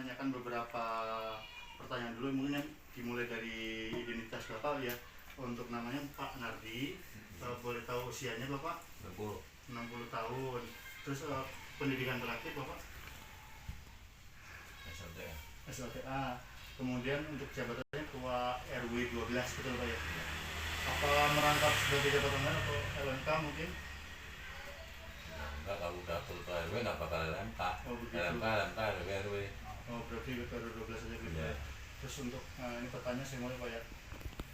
menanyakan beberapa pertanyaan dulu, mungkin yang dimulai dari identitas Bapak ya. Untuk namanya Pak Nardi, boleh tahu usianya Bapak? 60 tahun. Terus pendidikan terakhir Bapak? SLTA. Kemudian untuk jabatannya Ketua RW 12, betul Pak ya? Apa merangkap sebagai jabatan lain atau LMK mungkin? Enggak, kalau udah ketua RW nggak bakal LMK. Oh, LMK RW. Oh, berarti RW 12 saja gitu ya. Terus untuk ini pertanyaan saya mulai Pak ya.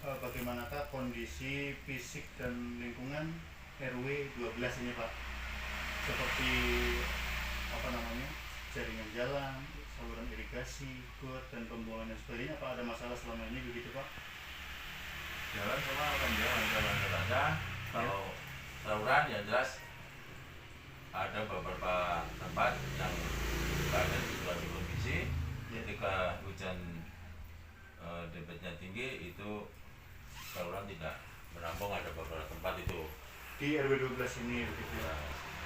Bagaimanakah kondisi fisik dan lingkungan RW 12 ini Pak? Seperti apa namanya, jaringan jalan, saluran irigasi, got, dan pembuangan dan sebagainya. Apa ada masalah selama ini begitu Pak? Jalan semua jalan ada. Kalau saluran ya jelas ada beberapa tempat yang ada situasi kondisi ketika hujan debitnya tinggi itu saluran tidak menampung, ada beberapa tempat itu di RW 12 ini begitu ya.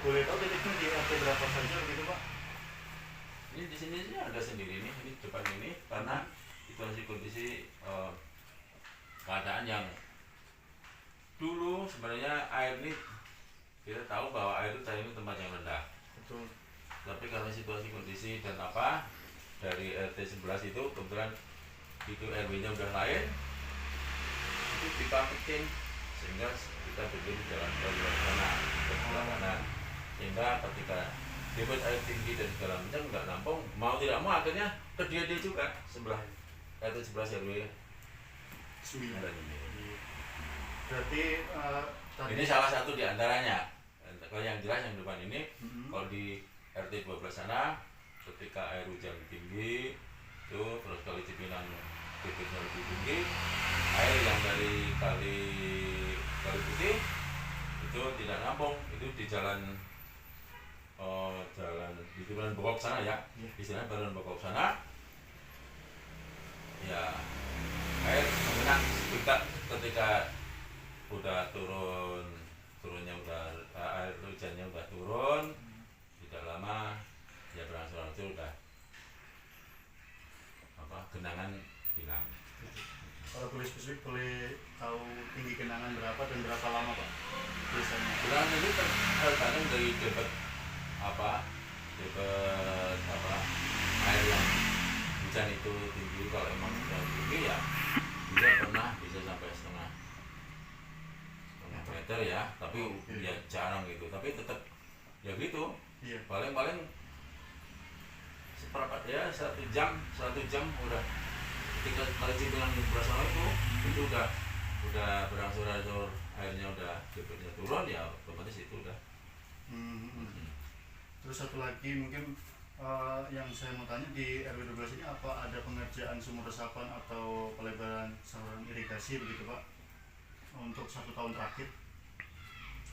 Boleh tahu titiknya di RT berapa saja begitu Pak? Ini di sini ada sendiri nih, ini depan ini karena situasi kondisi keadaan yang dulu sebenarnya air ini kita tahu bahwa air itu ini tempat yang rendah. Betul. Tapi karena situasi kondisi dan apa dari RT 11 itu kebetulan itu RW-nya udah lain, itu pipa kecil sehingga kita bikin jalan ke sana ke sebelah kanan, sehingga ketika debit air tinggi dan segala macam nggak nampung, mau tidak mau akhirnya ke dia juga sebelah RT 11 RW 9 ini. Berarti ini salah satu di antaranya. Kalau yang jelas yang depan ini, kalau di RT 12 sana ketika air hujan tinggi itu terus kali Cipinang debitnya lebih tinggi, air yang dari kali Putih itu tidak nampung, itu di jalan di Jalan Bokok sana ya, istilahnya Jalan Bokok sana ya, air mengenang ketika udah turunnya udah air hujannya udah turun, tidak lama ya berangsur-angsur udah genangan hilang. Kalau boleh spesifik, boleh tahu tinggi genangan berapa dan berapa lama Pak biasanya? Genangan itu tergantung dari debit air yang hujan itu tinggi. Kalau emang hujan tinggi ya bisa sampai setengah meter ya, tapi ya jarang gitu, tapi tetap ya gitu. Paling seperempat ya, 1 jam udah ketika kali Cipinang Brasana itu udah berangsur-angsur airnya udah debitnya turun ya, otomatis itu udah. Terus satu lagi mungkin yang saya mau tanya, di RW 12 ini apa ada pengerjaan sumur resapan atau pelebaran saluran irigasi begitu Pak untuk 1 tahun terakhir?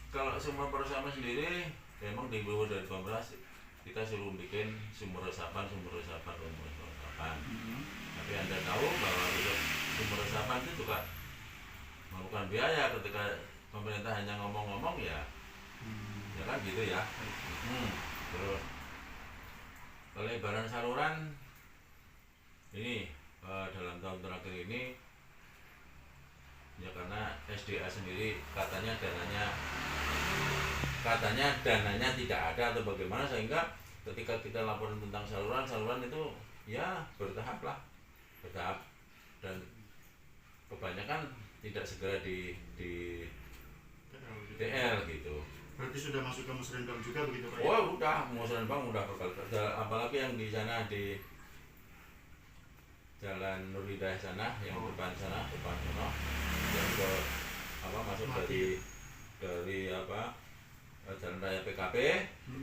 Kalau sumur resapan sendiri memang di bawah dari Kompolnas kita suruh bikin sumur resapan. Tapi Anda tahu bahwa sumur resapan itu juga memakan biaya. Ketika pemerintah hanya ngomong-ngomong ya kan gitu ya. Terus pelebaran saluran ini dalam tahun terakhir ini ya karena SDA sendiri katanya dananya tidak ada atau bagaimana, sehingga ketika kita laporan tentang saluran itu ya bertahap dan kebanyakan tidak segera di DL gitu. Berarti sudah masuk ke musrenbang juga begitu Pak? Oh udah, musrenbang udah berkali-kali, apalagi yang di sana di Jalan Nur Hidayah sana, yang depan sana yang ke masuk dari Jalan Raya PKP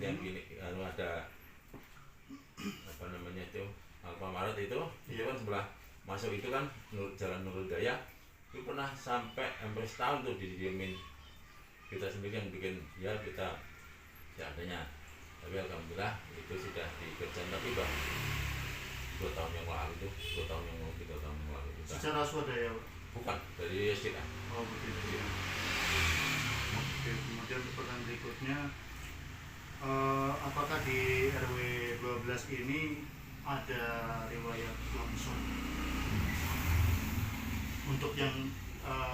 yang gini ada itu Alfamaret itu kan sebelah masuk itu kan Jalan Nur Hidayah itu pernah sampai hampir setahun tuh didiemin, kita sendiri yang bikin ya kita seadanya. Tapi alhamdulillah itu sudah dikerjakan, tapi udah 2 tahun yang lalu 3 tahun yang lalu. Secara swadaya Pak? Bukan, dari SDA. Oh begitu ya. Oke, kemudian pertanyaan berikutnya, apakah di RW 12 ini ada riwayat longsor untuk yang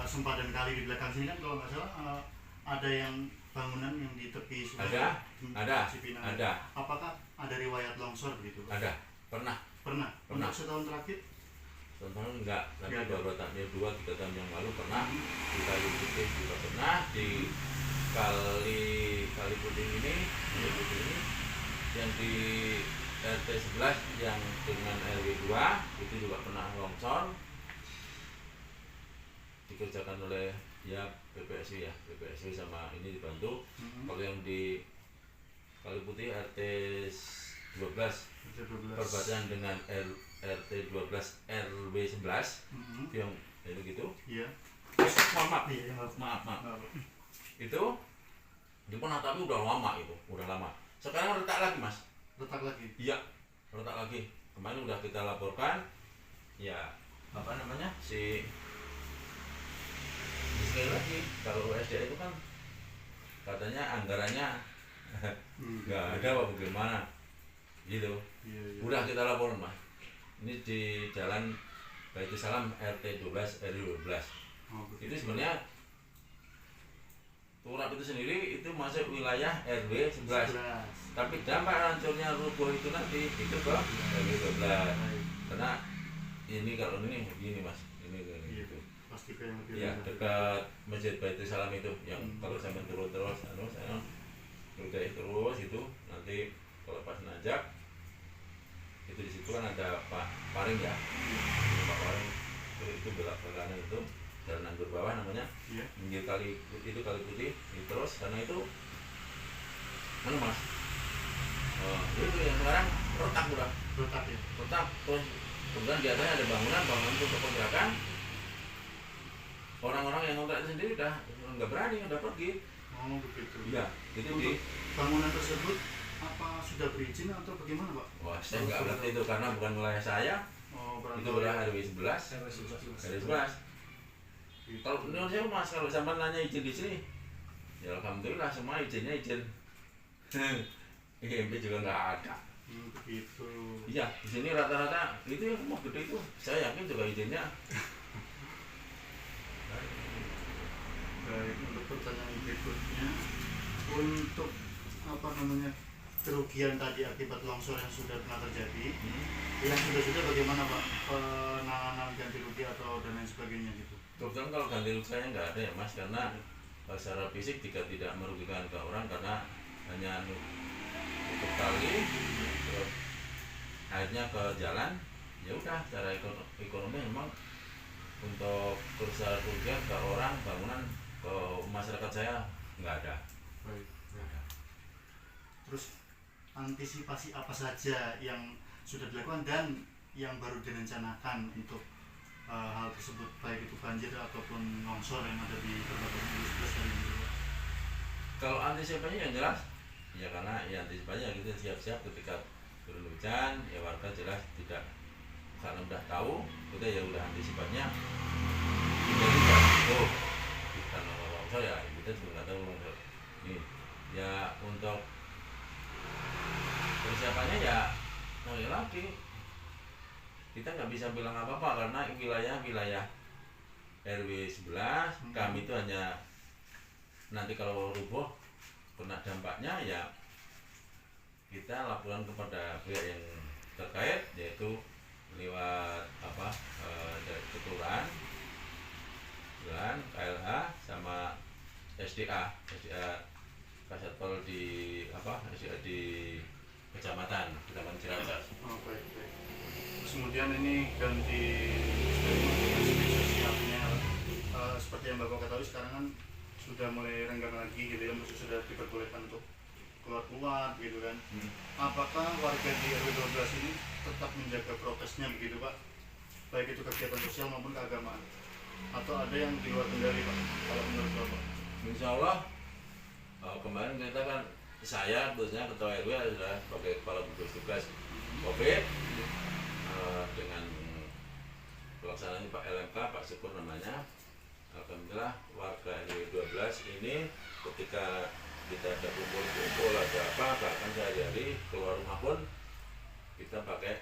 sempadan kali di belakang sini kan kalau nggak salah ada yang bangunan yang di tepi sungai Cipinang. Ada. Apakah ada riwayat longsor begitu? Ada, pernah. Untuk setahun terakhir? Contohnya enggak, tapi Enggak ada. beberapa tahun, 2-3 tahun yang lalu pernah di Kali Putih juga pernah, di Kali Putih ini, yang di RT 11 yang dengan RW 2 itu juga pernah longsor, dikerjakan oleh ya PPSU sama ini dibantu. Kalau yang di Kali Putih RT 12 perbatasan dengan RT 12 RW 11 itu yang itu gitu. Iya. Maaf. Maaf. Itu pernah tapi udah lama. Sekarang retak lagi mas. Retak lagi. Iya, retak lagi. Kemarin udah kita laporkan. Ya apa namanya sekali lagi kalau SDA itu kan katanya anggarannya nggak ada apa bagaimana gitu. Iya. Udah kita laporan mas. Ini di Jalan Baitussalam RT 12 RW 12. Itu sebenarnya turap itu sendiri itu masuk wilayah RW 11. Tapi dampak hancurnya rubuh itu nanti itu ke RW 12. Karena ini kalau ini begini mas, ini gitu. Pasti kayak lebih Ya dekat Masjid Baitussalam itu yang kalau sampai turun terus terus itu nanti kalau pas nanjak itu di situ kan ada Pak Paring ya. Pak Paring itu belak-belakannya itu Jalan Anggur Bawah namanya. Iya. Pinggir Kali Putih terus karena itu mana mas itu yang sekarang retak ya. Retak terus kemudian di atasnya ada bangunan untuk kontrakan. Orang-orang yang kontrak sendiri udah nggak berani, udah pergi. Oh begitu. Iya, itu untuk bangunan tersebut apa sudah berizin atau bagaimana pak? Wah saya nggak ngerti itu karena bukan wilayah saya. Itu wilayah RW 11. RW 11. Kalau menurut saya mas, kalau sampai nanya izin di sini, ya alhamdulillah semua izin. IMP juga nggak ada. Begitu. Iya, di sini rata-rata itu yang rumah gede itu, saya yakin juga izinnya. Baik, untuk pertanyaan berikutnya, untuk kerugian tadi akibat longsor yang sudah pernah terjadi, yang sudah bagaimana pak penanganan ganti rugi atau dan lain sebagainya gitu? Kebetulan kalau ganti rugi saya nggak ada ya mas, karena secara fisik jika tidak merugikan ke orang karena hanya tutup kali, terus airnya ke jalan, ya udah secara ekonomi memang untuk kerugian ke orang, bangunan, ke masyarakat saya nggak ada. Baik. Terus antisipasi apa saja yang sudah dilakukan dan yang baru direncanakan untuk hal tersebut, baik itu banjir ataupun longsor yang ada di perbatasan 11 kali ini? Kalau antisipasinya yang jelas, ya karena ya antisipasinya kita siap-siap ketika turun hujan, ya warga jelas tidak, karena udah tahu kita ya udah antisipasinya karena longsor ya kita juga nggak tahu longsor ini ya. Untuk persiapannya ya lagi kita nggak bisa bilang apa-apa karena wilayah RW 11 kami itu hanya nanti kalau rubuh kena dampaknya ya kita laporan kepada pihak yang terkait, yaitu lewat dari kelurahan, KLH sama SDA Kasatpol di SDA di Kecamatan Ciracas. Baik. Terus kemudian ini ganti sosialnya seperti yang Bapak ketahui sekarang kan sudah mulai renggang lagi gitu ya, maksudnya sudah diperbolehkan untuk keluar gitu kan. Apakah warga di RW 12 ini tetap menjaga prokesnya begitu Pak? Baik itu kegiatan sosial maupun keagamaan, atau ada yang di luar kendali Pak kalau menurut Bapak? Insya Allah kemarin kita kan saya khususnya ketua RW adalah sebagai kepala gugus tugas COVID dengan pelaksanaan Pak LMK, Pak Syukur namanya. Alhamdulillah warga RW 12 ini ketika kita ada kumpul ada apa, bahkan sehari-hari keluar rumah pun kita pakai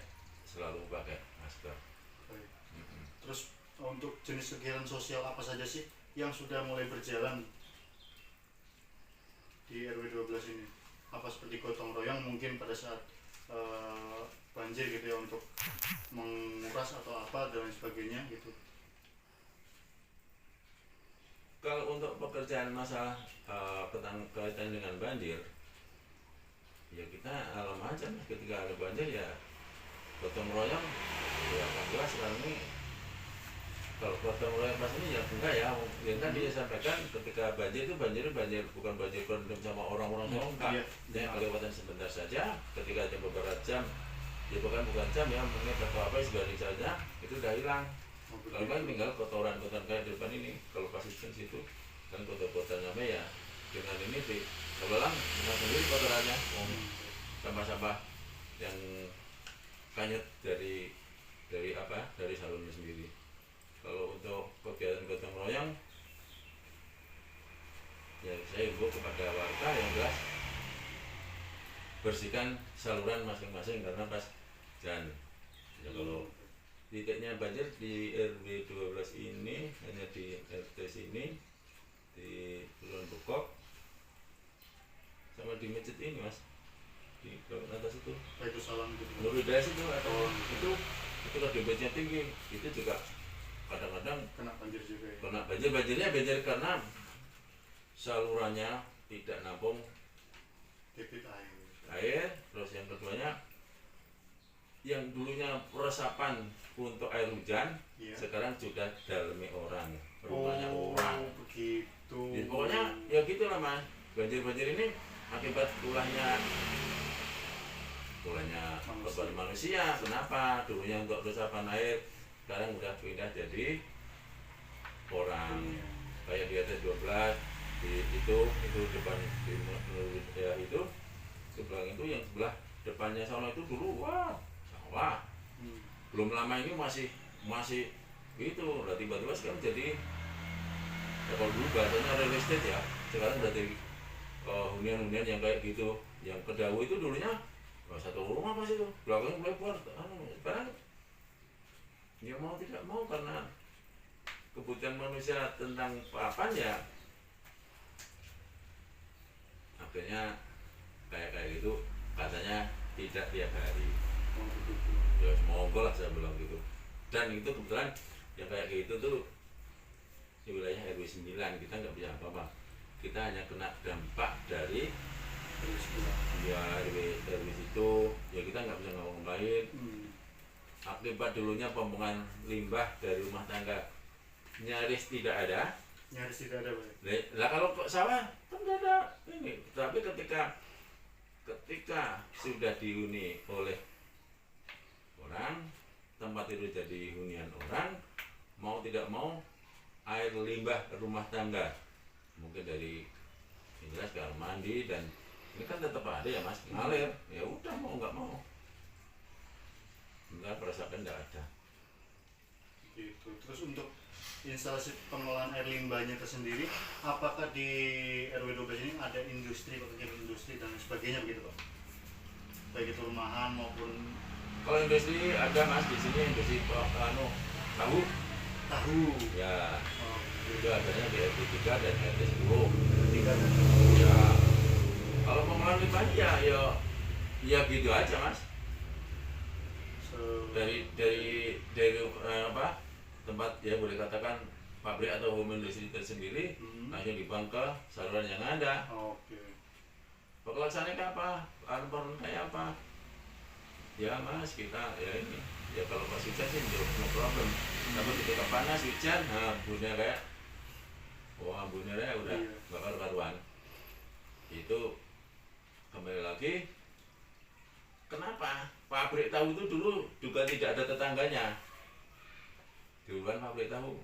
untuk jenis kegiatan sosial apa saja sih yang sudah mulai berjalan di RW 12 ini? Apa seperti gotong royong mungkin pada saat banjir gitu ya, untuk menguras atau apa dan lain sebagainya gitu? Kalau untuk pekerjaan masalah kaitan dengan banjir, ya kita alam aja Mas. Ketika ada banjir ya gotong royong, ya alhamdulillah sekarang ini kalau gotong royong pas ini ya enggak ya, yang kan dia sampaikan ketika banjir itu banjir bukan banjir kerendam sama orang-orang semua, enggak. Iya. Yang kelewatan sebentar saja, ketika ada beberapa jam, ya bukan jam ya, mungkin atau apa sebaliknya saja itu udah hilang. Kalau kan tinggal kotoran kayak di depan ini, kalau pas di situ kan kotor-kotornya apa ya, dengan ini di kebelang cuma sendiri kotorannya, sampah-sampah yang kanyut dari salonnya sendiri. Kalau untuk kegiatan gotong royong, ya saya himbau kepada warga yang jelas bersihkan saluran masing-masing karena pas hujan. Ya, kalau titiknya banjir di RW 12 ini hanya di RT sini, di Kulon Bokok, sama di masjid ini Mas, di atas itu. Itu salam gitu. Nurul Hidayah itu atau itu kalau debitnya tinggi, itu juga kadang-kadang Kena banjir juga ya. kena banjir karena salurannya tidak nampung Debit air. air. Terus yang keduanya, yang dulunya resapan untuk air hujan, Iya. sekarang sudah dalemi orang, rumahnya orang. Begitu. Jadi pokoknya ya gitulah Mas, banjir ini akibat ulahnya korban manusia. Kenapa? Dulunya untuk resapan air, sekarang udah pindah jadi orang. Kayak di atas 12 itu depan di ya itu sebelah itu, yang sebelah depannya sana itu dulu sawah. Belum lama ini masih itu udah tiba-tiba sekarang jadi ya, kalau dulu bahasanya real estate ya, sekarang udah jadi hunian-hunian yang kayak gitu. Yang Kedawu itu dulunya satu rumah Mas, itu belakangnya lebar. Sekarang ya mau tidak mau karena kebutuhan manusia tentang papan ya, akhirnya kayak gitu. Katanya tidak tiap hari, ya semoga lah saya bilang gitu. Dan itu kebetulan yang kayak gitu tuh di wilayah RW 9, kita nggak bisa apa-apa, kita hanya kena dampak dari ya RW situ, ya kita nggak bisa ngomong-ngomongin. Akibat dulunya pembuangan limbah dari rumah tangga nyaris tidak ada. Lah kalau kok sawah kan nggak ada ini. Tapi ketika sudah dihuni oleh orang, tempat itu jadi hunian orang, mau tidak mau air limbah rumah tangga, mungkin dari yang jelas kamar mandi, dan ini kan tetap ada ya Mas, ngalir. Ya udah mau nggak mau, enggak merasakan tidak ada. Gitu. Terus untuk instalasi pengelolaan air limbahnya tersendiri, apakah di RW 12 ini ada industri, pekerjaan industri dan sebagainya begitu Pak? Baik itu rumahan maupun Kalau industri ada Mas, di sini industri tahu ya. Itu adanya di RT 3 dan RT 10. Ya. Kalau pengelolaan limbahnya ya gitu aja Mas. Dari tempat ya boleh katakan pabrik atau home industry tersendiri, langsung dibuang ke saluran yang ada. Pelaksananya apa? Arborn kayak apa? Ya Mas, kita ya ini ya kalau pas hujan sih no problem. Tapi ketika panas hujan, bunernya udah bakar karuan. Itu kembali lagi, kenapa pabrik tahu itu dulu juga tidak ada tetangganya? Duluan pabrik tahu.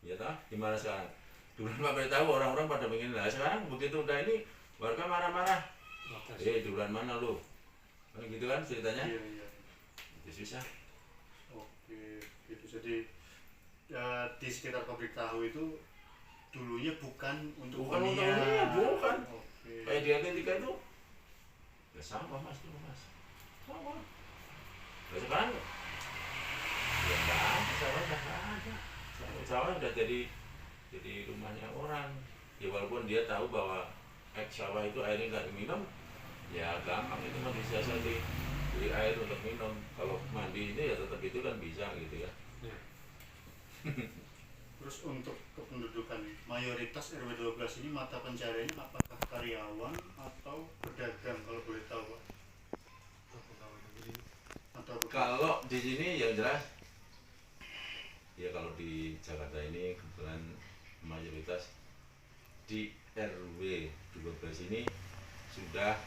Ya toh, gimana sekarang? Duluan pabrik tahu, orang-orang pada pengen. Lah sekarang begitu udah ini, warga marah-marah. Duluan mana lu? Kan gitu kan ceritanya? Iya. Itu susah. Oke, gitu. Jadi ya, di sekitar pabrik tahu itu dulunya bukan untuk hunian. Bukan. Kayak di Atletika itu ya sama Mas, dulu Mas. Sama. Nah, sekarang ya sawah udah jadi rumahnya orang. Ya walaupun dia tahu bahwa sawah itu airnya nggak diminum, ya gampang itu mah disiasati beli air untuk minum. Kalau mandi itu ya tetap itu kan bisa gitu ya. Ya. Terus untuk kependudukan mayoritas RW 12 ini mata pencariannya apakah karyawan atau pedagang kalau boleh tahu Pak? Atau Kalau di sini yang jelas ya kalau di Jakarta ini kebetulan mayoritas di RW 12 ini sudah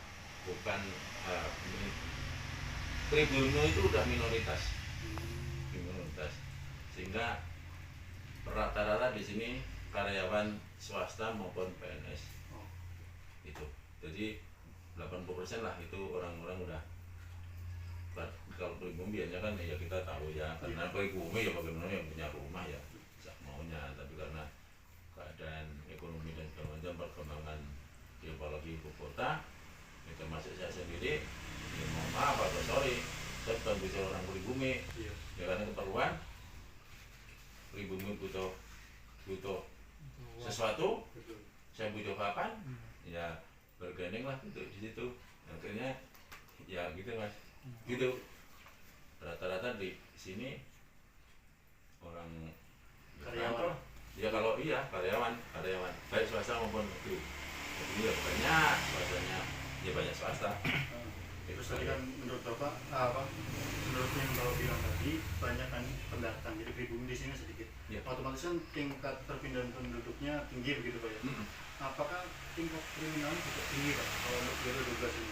bukan pribumi itu udah minoritas, sehingga rata-rata di sini karyawan swasta maupun PNS itu. Jadi 80% lah itu orang-orang udah. Kalau pribumi biasanya kan ya kita tahu ya, karena pribumi ya bagaimana yang punya rumah ya maunya, tapi karena keadaan ekonomi dan segala macam perkembangan di apalagi ibu kota, ya termasuk saya sendiri, ya mohon maaf atau sorry, saya bukan bisa orang pribumi, ya karena keperluan pribumi butuh sesuatu, saya butuh kapan, ya bergandeng lah untuk di situ. Akhirnya ya gitu mas, gitu. Rata-rata di sini orang karyawan. Ya kalau iya karyawan baik swasta maupun itu. Jadi ya banyak swastanya, ya banyak swasta. Terus tadi kan menurut Bapak menurut yang Bapak bilang tadi banyak kan pendatang, jadi pribumi di sini sedikit. Ya. Otomatis kan tingkat perpindahan penduduknya tinggi begitu Pak ya. Apakah tingkat kriminal juga tinggi Pak kalau untuk RW 12 ini?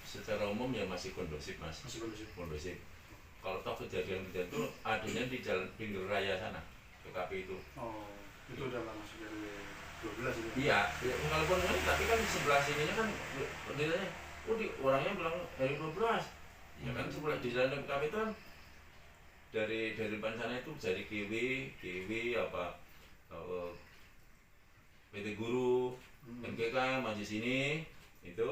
Secara umum ya masih kondusif mas. Masih kondusif. Kalau toh kejadian itu adanya di jalan pinggir raya sana, PKP itu. Oh, itu udah lama masuk RW 12 itu. Iya, walaupun ini, tapi kan di sebelah sininya kan nilainya, orangnya bilang RW 12. Ya kan sebelah di jalan PKP itu kan dari depan sana itu jadi kiwi apa PT Guru, MKK maju sini itu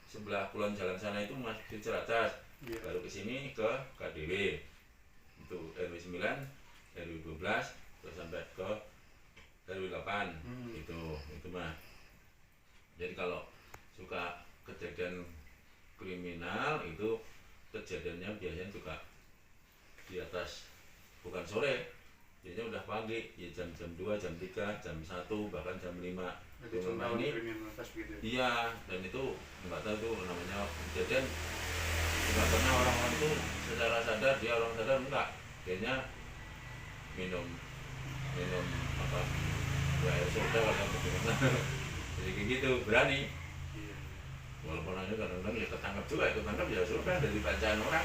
sebelah kulon jalan sana itu masih Ciracas. Baru ke sini ke KDW itu RW 9, RW 12 terus sampai ke RW 8 itu mah. Jadi kalau suka kejadian kriminal itu kejadiannya biasanya juga di atas, bukan sore, biasanya udah pagi, ya jam 2, jam 3, jam 1, bahkan jam 5. Rumah ini iya, dan itu nggak tahu tuh namanya kejadian, nggak pernah orang-orang itu secara sadar, dia orang sadar enggak, kayaknya minum apa ya air soda kalau bagaimana. Jadi kayak gitu berani, walaupun aja kadang-kadang ya ketangkap ya sudah dari bacaan orang.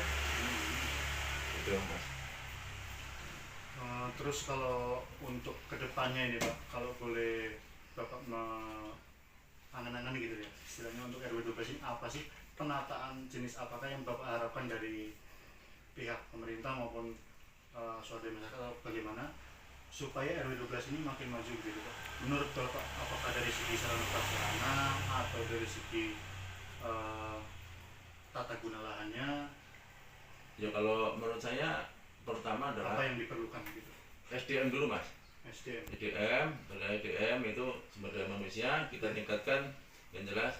Itu mas. Terus kalau untuk kedepannya ini Pak, kalau boleh Bapak angan-angan gitu ya, istilahnya untuk RW 12 ini apa sih, penataan jenis apakah yang Bapak harapkan dari pihak pemerintah maupun swadaya masyarakat, atau bagaimana supaya RW 12 ini makin maju gitu Pak? Menurut Bapak, apakah dari segi sarana prasarana atau dari segi tata guna lahannya? Ya kalau menurut saya pertama adalah apa yang diperlukan gitu? SDM dulu mas. SDM itu sumber daya manusia kita tingkatkan, yang jelas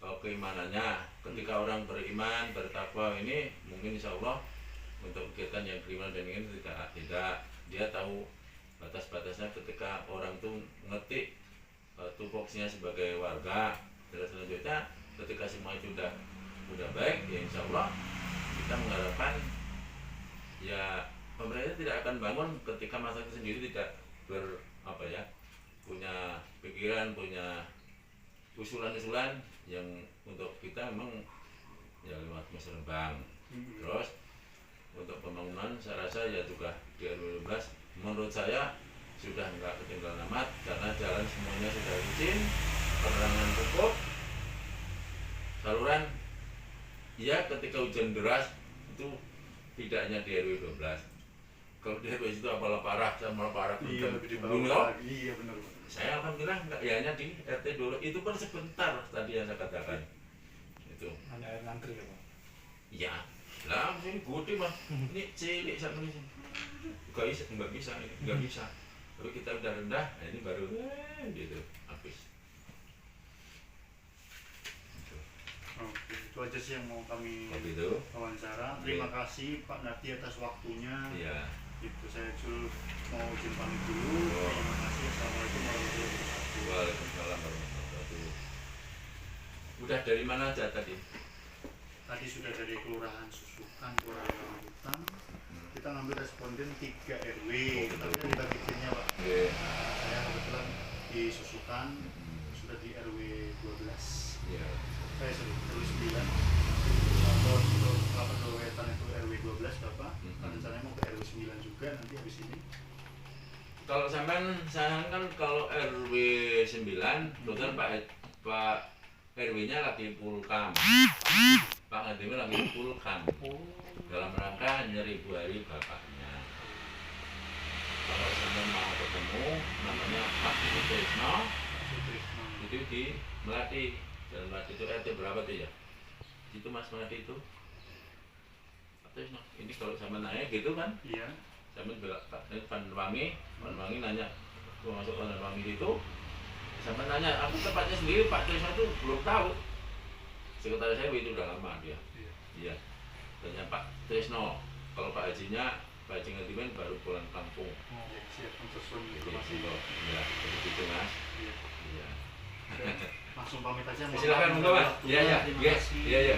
keimanannya. Ketika orang beriman, bertakwa ini mungkin insya Allah untuk kegiatan yang kriminal dan ini tidak dia tahu batas-batasnya. Ketika orang itu ngerti tupoksinya sebagai warga, dan selanjutnya ketika semua itu udah baik, ya insya Allah kita mengharapkan ya pemerintah tidak akan bangun ketika masyarakat sendiri tidak punya pikiran, punya usulan-usulan yang untuk kita memang ya lewat musrembang. Terus untuk pembangunan saya rasa ya juga di RW 12 menurut saya sudah enggak ketinggalan amat, karena jalan semuanya sudah izin, penerangan cukup, saluran ya ketika hujan deras itu tidak hanya di RW 12. Kalau di RW itu apalah parah iya, iya benar. Saya alhamdulillah enggak, ya hanya di RT dulu itu pun sebentar tadi yang saya katakan itu hanya air ngantri ya Pak? iya lah, ini gede mah, ini cilik satu ini nggak bisa ini nggak bisa. Tapi kita udah rendah, nah ini baru gitu habis. Oke, itu aja sih yang mau kami Waktu itu, wawancara. Terima kasih Pak Nati atas waktunya. iya. Itu saya Jul mau izin pamit dulu. Oh. Terima kasih. Assalamualaikum warahmatullahi wabarakatuh. Waalaikumsalam warahmatullahi wabarakatuh. Udah dari mana aja tadi? Tadi sudah dari Kelurahan Susukan, Kelurahan Rambutan. Kita ngambil responden 3 RW. Tapi kan dibagi timnya Pak. Oke. Saya kebetulan di Susukan, sudah di RW 12. Iya. Sorry, RW 9. Kalau Wetan itu RW 12 Bapak. Rencananya mau ke RW 9 juga nanti habis ini. Kalau sampean saya kan kalau RW 9, kebetulan Pak RW-nya lagi pulkam. Pak Nadiem lagi pulkam. Dalam rangka nyeri hari bapaknya. Kalau sampean mau ketemu, namanya Pak Sutrisno, itu di Melati. Dan Melati itu RT berapa tuh ya? Itu Mas Melati itu. Pak Sutrisno. Ini kalau sama nanya gitu kan? Iya. Sampai belak Panwangi nanya, gua masuk Panwangi itu, sampai nanya, aku tempatnya sendiri Pak Trisno itu belum tahu. Sekretaris saya itu udah lama dia. Iya. Tanya Pak Trisno, kalau Pak Hajinya, Pak Haji Ngadiman baru pulang kampung. Oh, ya, siap untuk Jadi informasi. ya, jadi gitu Mas. Iya. Iya. Langsung pamit aja. Silakan monggo Mas. Iya, iya, Terima iya, kasih. iya, iya.